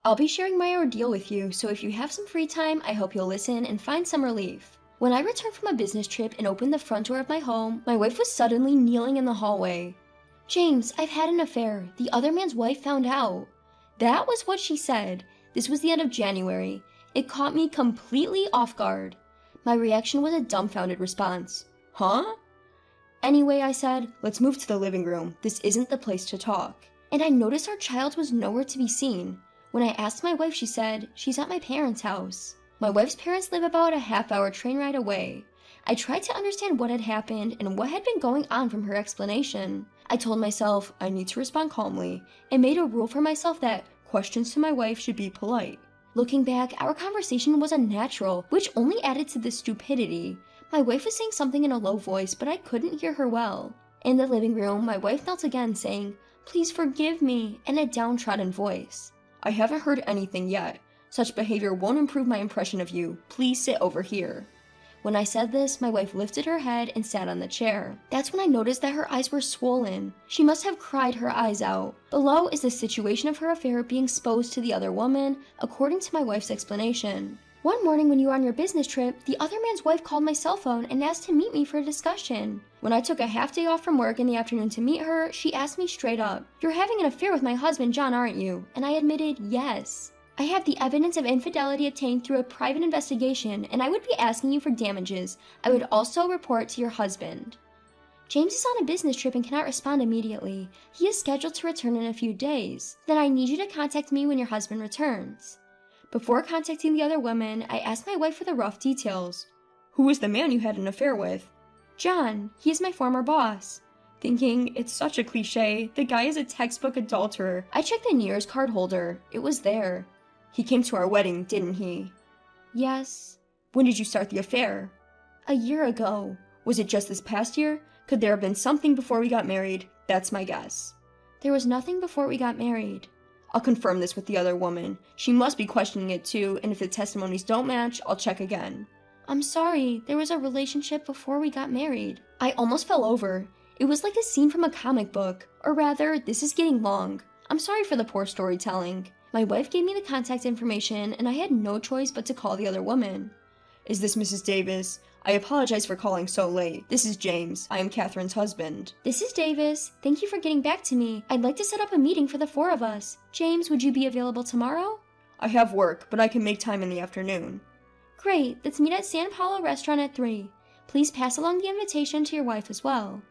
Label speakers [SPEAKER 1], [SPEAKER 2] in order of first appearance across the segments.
[SPEAKER 1] I'll be sharing my ordeal with you, so if you have some free time, I hope you'll listen and find some relief. When I returned from a business trip and opened the front door of my home, my wife was suddenly kneeling in the hallway. "James, I've had an affair. The other man's wife found out." That was what she said. This was the end of January. It caught me completely off guard. My reaction was a dumbfounded response. "Huh?" Anyway, I said, "Let's move to the living room. This isn't the place to talk." And I noticed our child was nowhere to be seen. When I asked my wife, she said, "She's at my parents' house." My wife's parents live about a half-hour train ride away. I tried to understand what had happened and what had been going on from her explanation. I told myself I need to respond calmly and made a rule for myself that questions to my wife should be polite. Looking back, our conversation was unnatural, which only added to the stupidity. My wife was saying something in a low voice, but I couldn't hear her well. In the living room, my wife knelt again, saying, "Please forgive me," in a downtrodden voice. "I haven't heard anything yet. Such behavior won't improve my impression of you. Please sit over here." When I said this, my wife lifted her head and sat on the chair. That's when I noticed that her eyes were swollen. She must have cried her eyes out. Below is the situation of her affair being exposed to the other woman, according to my wife's explanation. "One morning when you were on your business trip, the other man's wife called my cell phone and asked to meet me for a discussion. When I took a half day off from work in the afternoon to meet her, she asked me straight up, 'You're having an affair with my husband, John, aren't you?' And I admitted yes. I have the evidence of infidelity obtained through a private investigation, and I would be asking you for damages. I would also report to your husband. James is on a business trip and cannot respond immediately. He is scheduled to return in a few days. Then I need you to contact me when your husband returns." Before contacting the other woman, I asked my wife for the rough details. "Who was the man you had an affair with?" "John. He is my former boss." Thinking, it's such a cliche, the guy is a textbook adulterer. I checked the New Year's card holder. It was there. "He came to our wedding, didn't he?" "Yes." "When did you start the affair?" "A year ago." "Was it just this past year? Could there have been something before we got married? That's my guess." "There was nothing before we got married." "I'll confirm this with the other woman. She must be questioning it too, and if the testimonies don't match, I'll check again." "I'm sorry, there was a relationship before we got married." I almost fell over. It was like a scene from a comic book. Or rather, this is getting long. I'm sorry for the poor storytelling. My wife gave me the contact information, and I had no choice but to call the other woman. "Is this Mrs. Davis? I apologize for calling so late. This is James. I am Catherine's husband." "This is Davis. Thank you for getting back to me. I'd like to set up a meeting for the four of us. James, would you be available tomorrow?" "I have work, but I can make time in the afternoon." "Great. Let's meet at San Paulo Restaurant at 3. Please pass along the invitation to your wife as well."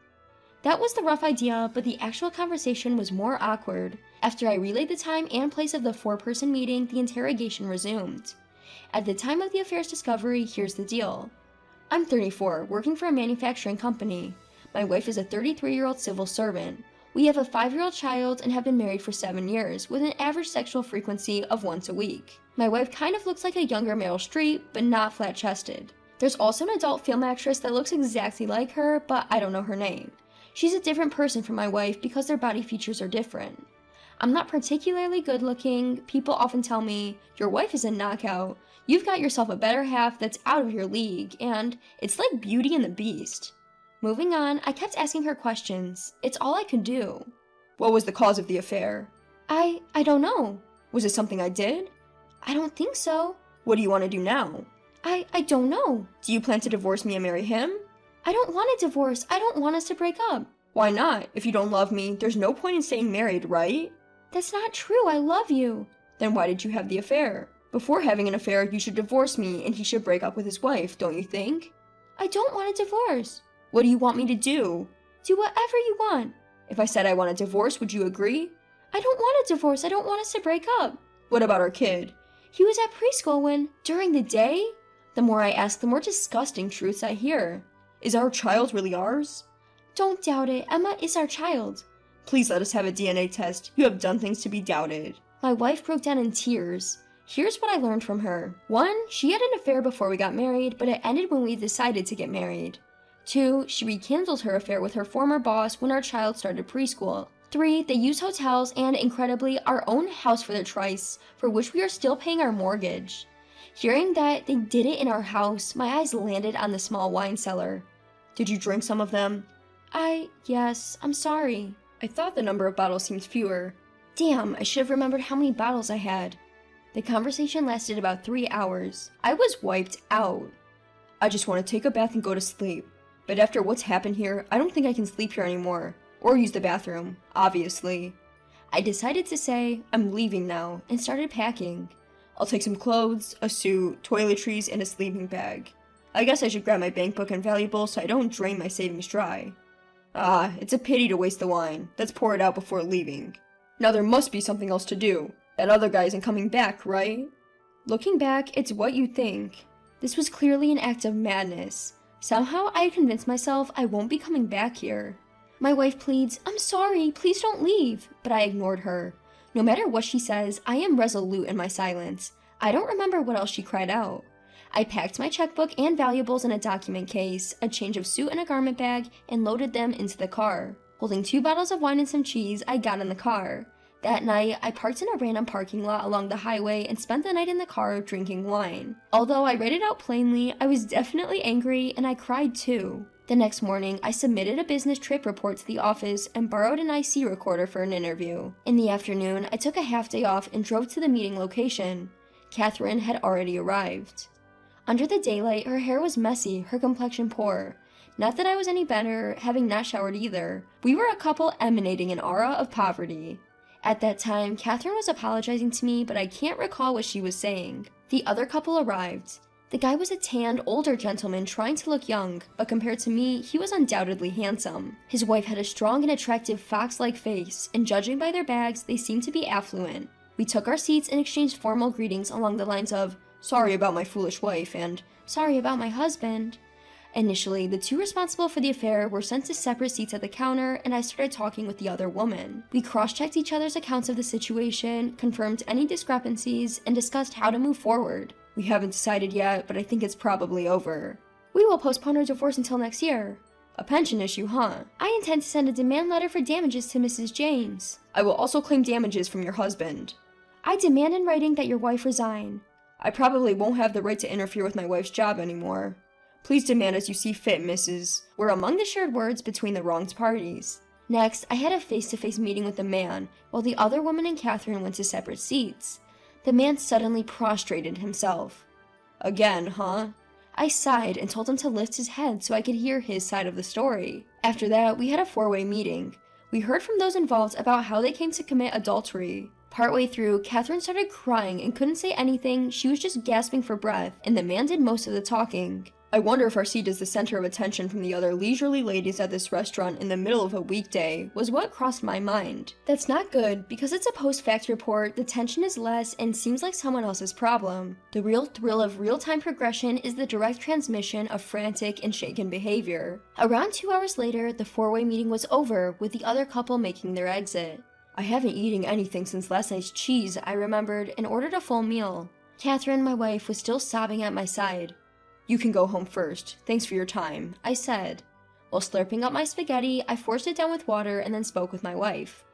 [SPEAKER 1] That was the rough idea, but the actual conversation was more awkward. After I relayed the time and place of the four-person meeting, the interrogation resumed. At the time of the affair's discovery, here's the deal. I'm 34, working for a manufacturing company. My wife is a 33-year-old civil servant. We have a 5-year-old child and have been married for 7 years, with an average sexual frequency of once a week. My wife kind of looks like a younger Meryl Streep, but not flat-chested. There's also an adult film actress that looks exactly like her, but I don't know her name. She's a different person from my wife because their body features are different. I'm not particularly good looking. People often tell me, "Your wife is a knockout. You've got yourself a better half that's out of your league," and it's like Beauty and the Beast. Moving on, I kept asking her questions. It's all I could do. "What was the cause of the affair?" I don't know." "Was it something I did?" "I don't think so." "What do you want to do now?" I don't know." "Do you plan to divorce me and marry him?" "I don't want a divorce. I don't want us to break up." "Why not? If you don't love me, there's no point in staying married, right?" "That's not true. I love you." "Then why did you have the affair? Before having an affair, you should divorce me and he should break up with his wife, don't you think?" "I don't want a divorce." "What do you want me to do?" "Do whatever you want." "If I said I want a divorce, would you agree?" "I don't want a divorce. I don't want us to break up."
[SPEAKER 2] "What about our kid?"
[SPEAKER 1] "He was at preschool when, during the day?" The more I ask, the more disgusting truths I hear.
[SPEAKER 2] "Is our child really ours?"
[SPEAKER 1] "Don't doubt it. Emma is our child."
[SPEAKER 2] "Please let us have a DNA test. You have done things to be doubted."
[SPEAKER 1] My wife broke down in tears. Here's what I learned from her. 1, she had an affair before we got married, but it ended when we decided to get married. 2, she rekindled her affair with her former boss when our child started preschool. 3, they used hotels and, incredibly, our own house for their trysts, for which we are still paying our mortgage. Hearing that they did it in our house, my eyes landed on the small wine cellar.
[SPEAKER 2] "Did you drink some of them?"
[SPEAKER 1] Yes, I'm sorry."
[SPEAKER 2] "I thought the number of bottles seemed fewer."
[SPEAKER 1] Damn, I should have remembered how many bottles I had. The conversation lasted about 3 hours. I was wiped out.
[SPEAKER 2] I just want to take a bath and go to sleep. But after what's happened here, I don't think I can sleep here anymore. Or use the bathroom, obviously.
[SPEAKER 1] I decided to say, I'm leaving now, and started packing.
[SPEAKER 2] I'll take some clothes, a suit, toiletries, and a sleeping bag. I guess I should grab my bank book and valuables so I don't drain my savings dry. Ah, it's a pity to waste the wine. Let's pour it out before leaving. Now there must be something else to do. That other guy isn't coming back, right?
[SPEAKER 1] Looking back, it's what you think. This was clearly an act of madness. Somehow I had convinced myself I won't be coming back here. My wife pleads, I'm sorry, please don't leave, but I ignored her. No matter what she says, I am resolute in my silence. I don't remember what else she cried out. I packed my checkbook and valuables in a document case, a change of suit and a garment bag, and loaded them into the car. Holding 2 bottles of wine and some cheese, I got in the car. That night, I parked in a random parking lot along the highway and spent the night in the car drinking wine. Although I read it out plainly, I was definitely angry and I cried too. The next morning, I submitted a business trip report to the office and borrowed an IC recorder for an interview. In the afternoon, I took a half day off and drove to the meeting location. Catherine had already arrived. Under the daylight, her hair was messy, her complexion poor. Not that I was any better, having not showered either. We were a couple emanating an aura of poverty. At that time, Catherine was apologizing to me, but I can't recall what she was saying. The other couple arrived. The guy was a tanned, older gentleman trying to look young, but compared to me, he was undoubtedly handsome. His wife had a strong and attractive fox-like face, and judging by their bags, they seemed to be affluent. We took our seats and exchanged formal greetings along the lines of, "Sorry about my foolish wife," and "Sorry about my husband." Initially, the 2 responsible for the affair were sent to separate seats at the counter, and I started talking with the other woman. We cross-checked each other's accounts of the situation, confirmed any discrepancies, and discussed how to move forward.
[SPEAKER 2] We haven't decided yet, but I think it's probably over.
[SPEAKER 1] We will postpone our divorce until next year.
[SPEAKER 2] A pension issue, huh?
[SPEAKER 1] I intend to send a demand letter for damages to Mrs. James.
[SPEAKER 2] I will also claim damages from your husband.
[SPEAKER 1] I demand in writing that your wife resign.
[SPEAKER 2] I probably won't have the right to interfere with my wife's job anymore. Please demand as you see fit, Mrs.
[SPEAKER 1] Were among the shared words between the wronged parties. Next, I had a face-to-face meeting with the man, while the other woman and Catherine went to separate seats. The man suddenly prostrated himself.
[SPEAKER 2] Again, huh?
[SPEAKER 1] I sighed and told him to lift his head so I could hear his side of the story. After that, we had a 4-way meeting. We heard from those involved about how they came to commit adultery. Partway through, Catherine started crying and couldn't say anything, she was just gasping for breath, and the man did most of the talking.
[SPEAKER 2] I wonder if our seat is the center of attention from the other leisurely ladies at this restaurant in the middle of a weekday, was what crossed my mind.
[SPEAKER 1] That's not good, because it's a post-fact report, the tension is less and seems like someone else's problem. The real thrill of real-time progression is the direct transmission of frantic and shaken behavior. Around 2 hours later, the 4-way meeting was over, with the other couple making their exit.
[SPEAKER 2] I haven't eaten anything since last night's cheese,
[SPEAKER 1] I remembered, and ordered a full meal. Catherine, my wife, was still sobbing at my side.
[SPEAKER 2] You can go home first. Thanks for your time,
[SPEAKER 1] I said. While slurping up my spaghetti, I forced it down with water and then spoke with my wife.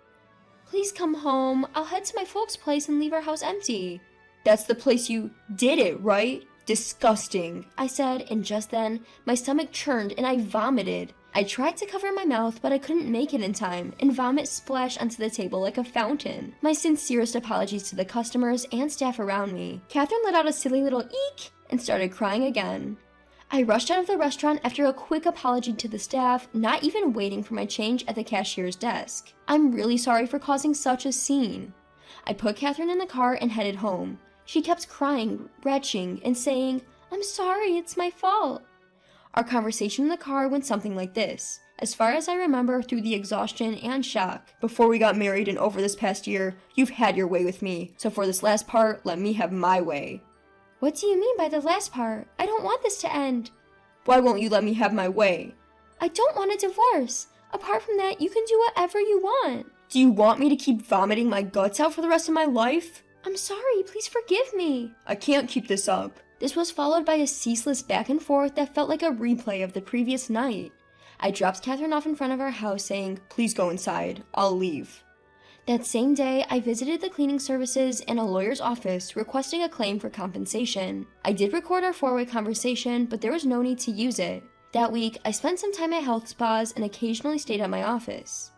[SPEAKER 1] Please come home. I'll head to my folks' place and leave our house empty.
[SPEAKER 2] That's the place you did it, right? Disgusting,
[SPEAKER 1] I said, and just then, my stomach churned and I vomited. I tried to cover my mouth, but I couldn't make it in time, and vomit splashed onto the table like a fountain. My sincerest apologies to the customers and staff around me. Catherine let out a silly little eek and started crying again. I rushed out of the restaurant after a quick apology to the staff, not even waiting for my change at the cashier's desk. I'm really sorry for causing such a scene. I put Catherine in the car and headed home. She kept crying, retching, and saying, "I'm sorry, it's my fault." Our conversation in the car went something like this, as far as I remember through the exhaustion and shock.
[SPEAKER 2] Before we got married and over this past year, you've had your way with me, so for this last part, let me have my way.
[SPEAKER 1] What do you mean by the last part? I don't want this to end.
[SPEAKER 2] Why won't you let me have my way?
[SPEAKER 1] I don't want a divorce. Apart from that, you can do whatever you want.
[SPEAKER 2] Do you want me to keep vomiting my guts out for the rest of my life?
[SPEAKER 1] I'm sorry, please forgive me.
[SPEAKER 2] I can't keep this up.
[SPEAKER 1] This was followed by a ceaseless back and forth that felt like a replay of the previous night. I dropped Catherine off in front of our house saying, "Please go inside, I'll leave." That same day, I visited the cleaning services and a lawyer's office requesting a claim for compensation. I did record our 4-way conversation, but there was no need to use it. That week, I spent some time at health spas and occasionally stayed at my office.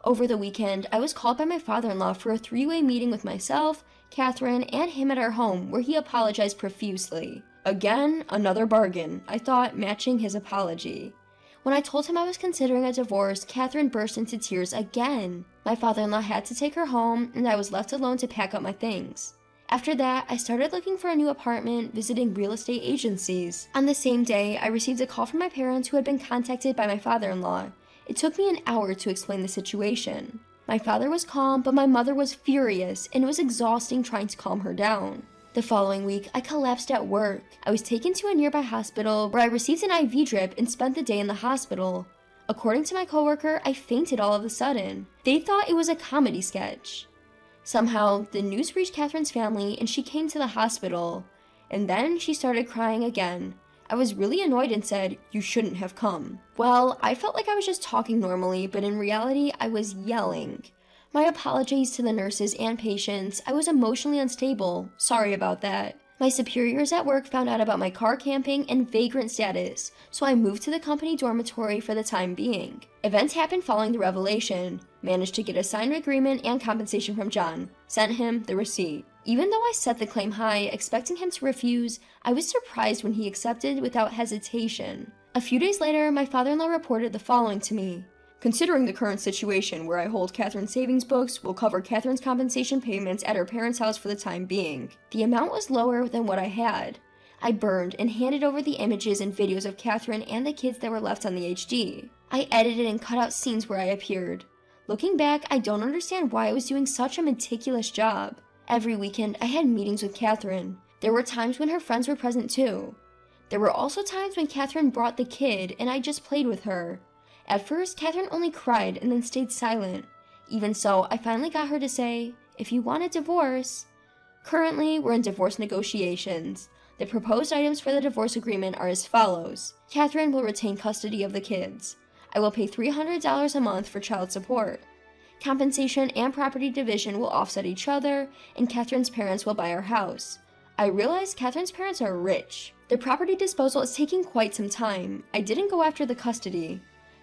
[SPEAKER 1] Over the weekend, I was called by my father-in-law for a 3-way meeting with myself, Catherine, and him at our home, where he apologized profusely. Again, another bargain, I thought, matching his apology. When I told him I was considering a divorce, Catherine burst into tears again. My father-in-law had to take her home, and I was left alone to pack up my things. After that, I started looking for a new apartment, visiting real estate agencies. On the same day, I received a call from my parents who had been contacted by my father-in-law. It took me an hour to explain the situation. My father was calm, but my mother was furious, and it was exhausting trying to calm her down. The following week, I collapsed at work. I was taken to a nearby hospital where I received an IV drip and spent the day in the hospital. According to my coworker, I fainted all of a sudden. They thought it was a comedy sketch. Somehow, the news reached Catherine's family and she came to the hospital. And then she started crying again. I was really annoyed and said, "You shouldn't have come." Well, I felt like I was just talking normally, but in reality, I was yelling. My apologies to the nurses and patients. I was emotionally unstable. Sorry about that. My superiors at work found out about my car camping and vagrant status, so I moved to the company dormitory for the time being. Events happened following the revelation. Managed to get a signed agreement and compensation from John. Sent him the receipt. Even though I set the claim high, expecting him to refuse, I was surprised when he accepted without hesitation. A few days later, my father-in-law reported the following to me. Considering the current situation where I hold Catherine's savings books, will cover Catherine's compensation payments at her parents' house for the time being. The amount was lower than what I had. I burned and handed over the images and videos of Catherine and the kids that were left on the HD. I edited and cut out scenes where I appeared. Looking back, I don't understand why I was doing such a meticulous job. Every weekend, I had meetings with Catherine. There were times when her friends were present too. There were also times when Catherine brought the kid and I just played with her. At first, Catherine only cried and then stayed silent. Even so, I finally got her to say, "If you want a divorce." Currently, we're in divorce negotiations. The proposed items for the divorce agreement are as follows. Catherine will retain custody of the kids. I will pay $300 a month for child support. Compensation and property division will offset each other, and Catherine's parents will buy our house. I realize Catherine's parents are rich. The property disposal is taking quite some time. I didn't go after the custody.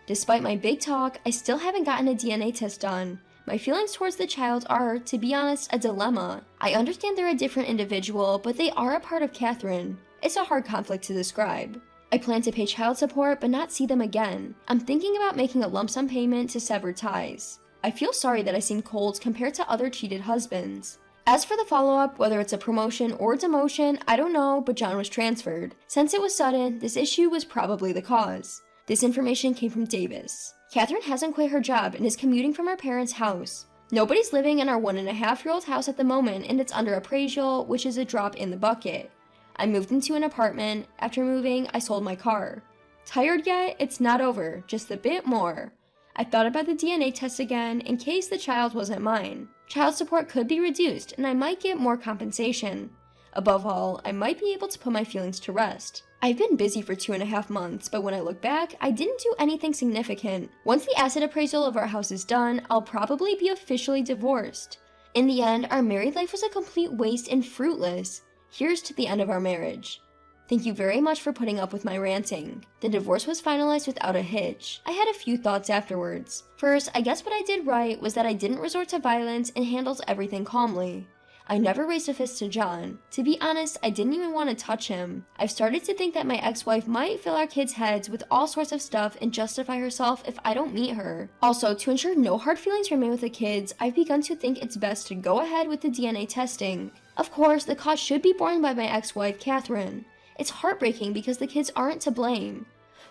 [SPEAKER 1] Despite my big talk, I still haven't gotten a DNA test done. My feelings towards the child are, to be honest, a dilemma. I understand they're a different individual, but they are a part of Catherine. It's a hard conflict to describe. I plan to pay child support but not see them again. I'm thinking about making a lump sum payment to sever ties. I feel sorry that I seem cold compared to other cheated husbands. As for the follow-up, whether it's a promotion or demotion, I don't know, but John was transferred. Since it was sudden, this issue was probably the cause. This information came from Davis. Catherine hasn't quit her job and is commuting from her parents' house. Nobody's living in our 1.5-year-old house at the moment and it's under appraisal, which is a drop in the bucket. I moved into an apartment. After moving, I sold my car. Tired yet? It's not over, just a bit more. I thought about the DNA test again in case the child wasn't mine. Child support could be reduced and I might get more compensation. Above all, I might be able to put my feelings to rest. I've been busy for 2.5 months, but when I look back, I didn't do anything significant. Once the asset appraisal of our house is done, I'll probably be officially divorced. In the end, our married life was a complete waste and fruitless. Here's to the end of our marriage. Thank you very much for putting up with my ranting. The divorce was finalized without a hitch. I had a few thoughts afterwards. First, I guess what I did right was that I didn't resort to violence and handled everything calmly. I never raised a fist to John. To be honest, I didn't even want to touch him. I've started to think that my ex-wife might fill our kids' heads with all sorts of stuff and justify herself if I don't meet her. Also, to ensure no hard feelings remain with the kids, I've begun to think it's best to go ahead with the DNA testing. Of course, the cost should be borne by my ex-wife, Catherine. It's heartbreaking because the kids aren't to blame.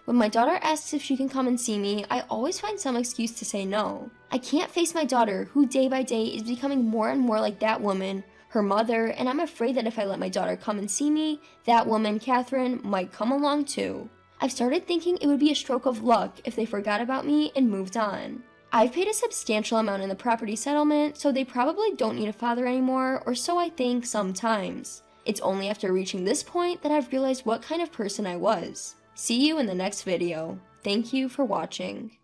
[SPEAKER 1] When my daughter asks if she can come and see me, I always find some excuse to say no. I can't face my daughter, who day by day is becoming more and more like that woman, her mother, and I'm afraid that if I let my daughter come and see me, that woman, Catherine, might come along too. I've started thinking it would be a stroke of luck if they forgot about me and moved on. I've paid a substantial amount in the property settlement, so they probably don't need a father anymore, or so I think sometimes. It's only after reaching this point that I've realized what kind of person I was. See you in the next video. Thank you for watching.